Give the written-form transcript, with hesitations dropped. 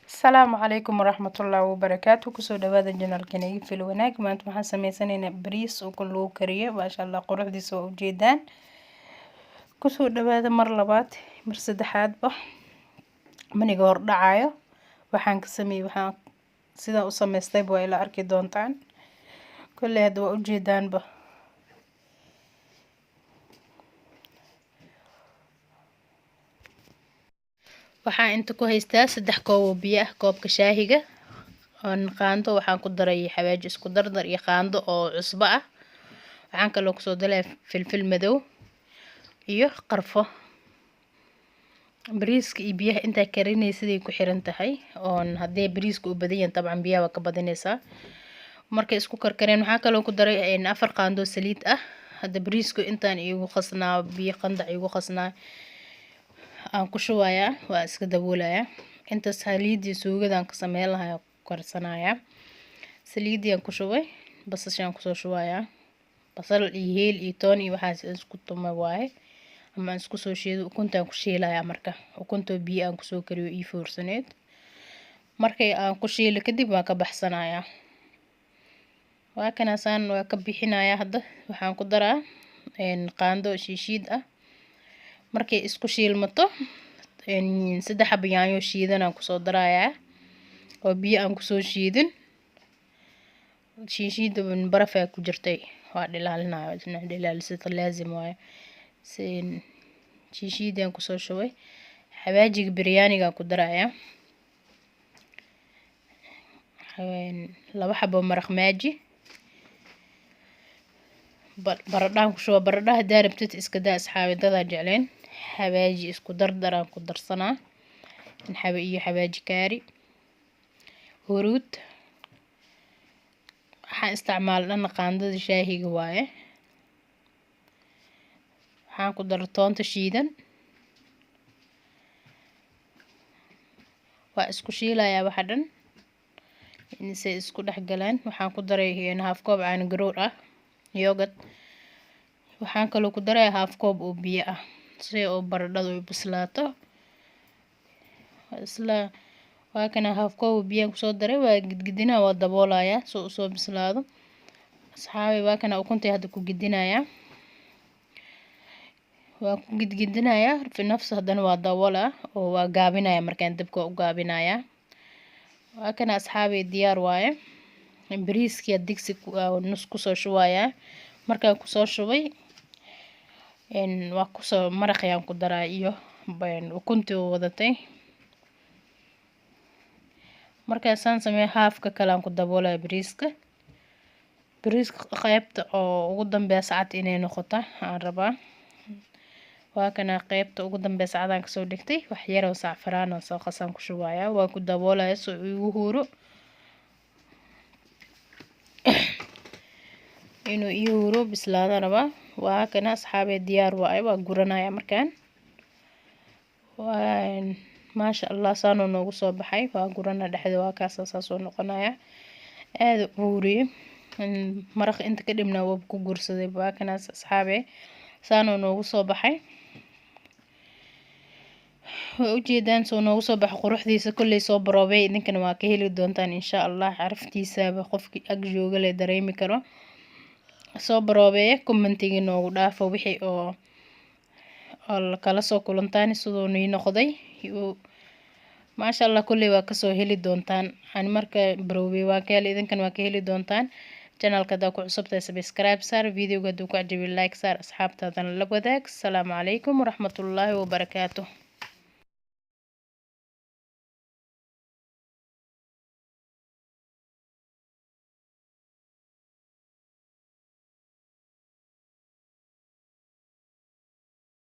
السلام عليكم ورحمة الله وبركاته. كسو دوادا جنال كنيجي في الوناك ما انتم سميسانين بريس وكله كريه ما شاء الله قروح دي سو جيدان. كسو دوادا مرلبات مرسدحات مني قور دعايو waxaan ka sameeyay waxaan sida u sameystay waa ila arki doontaan kulli hada waa u jeedaanba waxaan inta ku haystaa 3 koob oo biyo ah koobka shaahiga oo qaando waxaan ku daray xawaaji isku dardar iyo qaando oo cusbo ah waxaan kaloo ku soo dalay filfil madow iyo qarfo bariiska iyo biyaha inta karinaysid ku xiran tahay oo hadii bariiska uu badan yahay tabcan biyaha ka badanaysa markay isku karkareen waxa kale oo ku daray 4 qaando saliid ah hada bariisku intaan iigu qasnaa biyo qandac iigu qasnaa aan ku shubayaa waa iska daboolaya inta saliidii suugadaan ka sameeyay lahaa karsanaya saliidii aan ku shubay basashaan ku soo shubayaa basal iyo heel iyo toon iyo waxaas isku tumay waaye ama isku soo shiido ukunta ku shiilaya marka ukunta biyo aan ku soo kariyo ii foorsaneed markay aan ku shiilo kadib waan ka baxsanayaa waa kana saan waa ka bixinaya hadda waxaan ku daraa qaando shiishiid ah markay isku shiilmato 3 xabo yaanyo shiidan aan ku soo darayaa oo biyo aan ku soo shiidin shiishiida baraf ay ku jirtay waa dhilaalinayo isna dhilaalsada laazim waaye siin shiishiidaan ku soo shubay xawaajiga biryaniga ku darayaa 2 xabo maraq maaji baradhaan ku shuba baradhaha daarabtid iska daa asxaabadada jecleen xawaaji isku dardaraan ku darsanaa iyo xawaaji kaari huruud waxaan isticmaalnaa qaandada shaahiga waaye waxaan ku daray toonta shiidan waa isku shiilayaa waxa dhan inay isku dhex galaan waxaan ku daray half koob caano garoor ah yogurt waxaan kaloo ku daray half koob oo biyo ah si oo baradhadu u bislaato isla waa kana half koob biyo ku soo daray waa gidgidina waa daboolaya soo bislaado asxaabi waa kana ukunta hadda ku gidinaya waa ku gidgidinaya fi nafsi hadana waa daboola oo waa gaabinaya markaan dabka u gaabinaya waa kana asxaabi diyaar waaye bariiska digsi nus ku soo shubaya markaan ku soo shubay waa ku soo maraqayaan ku daraa iyo ukunta wadatay markaan saan sameeyo halfka kale aan ku daboolay bariiska qaybta oo ugu dambeeyay saacad inay noqoto aan rabaa waa kana qaybta ugu dambeeyay saacadaan ka soo dhigtay wax yar oo saafraan oo soo qasan ku shubaya waa ku daboolay soo igu huuro inuu ii huuro bislaada rabaa waa kana asxaabe diyaar waaye waa guranaya markaan waa maasha Allah saano noogu soo baxay waa gurana dhexda waa kaas soo noqonaya aad u huuriye maraq inta ka dhibna waa ku gursaday waa kana asxaabe saano noogu soo baxay waa u jeedaan soo noogu soo baxay quruxdiisa kulli soo baroobay idinkana waa ka heli doontaan insha Allah caraftiisa qofkii ag jooga le dareemi karo soo baroobay commentiga noogu dhaafo wixii oo kala soo kulantaan sidoo nii noqday maasha Allah kulli waa ka soo heli doontaan aan marka baroobay waa ka heli idinkan waa ka heli doontaan channelka da ku cusubtay subscribe saar videoga duu ku cajibi like saar asxaabtaadana la wadaag. Assalaamu calaykum waraxmatullaahi wabarakaatuh.